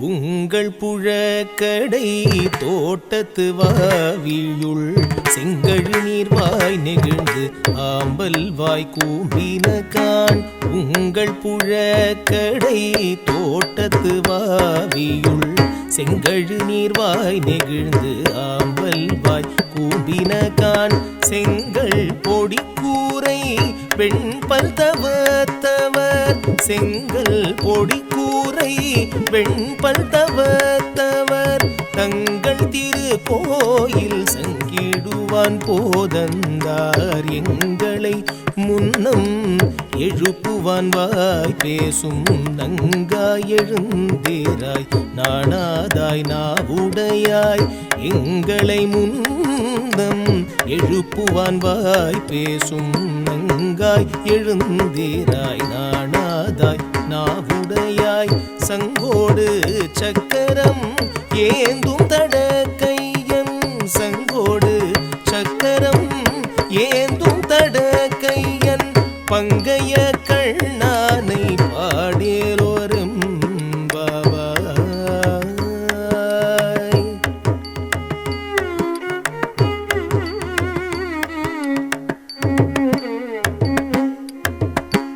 உங்கள் புழக்கடை தோட்டத்து வாவியுள் செங்கழு நீர்வாய் நெகிழ்ந்து ஆம்பல் வாய் கூம்பினகான். உங்கள் புழக்கடை தோட்டத்து வாவியுள் செங்கழு நீர்வாய் நெகிழ்ந்து ஆம்பல் வாய் கூம்பினகான். செங்கல் பொடி கூரை வெண்பல் தவத்தவர் செங்கல் பொடி கூரை வெண்பல் தவத்தவர் தங்கள் திரு கோயில் சங்கிடுவான் போதந்தார். எங்களை முன்னம் எழுப்புவான் வாய் பேசும் நங்காய் எழுந்தேராய் நாணாதாய் நாவுடையாய். எங்களை முன்னம் எழுப்புவான் வாய் பேசும் நங்காய் எழுந்தேராய் நாணாதாய் நாவுடையாய். சங்கோடு சக்கரம் ஏந்தும் தடக்கையன் சங்கோடு சக்கரம் ஏந்தும் தடக்கையன் பங்கைய கண்ணானை பாடே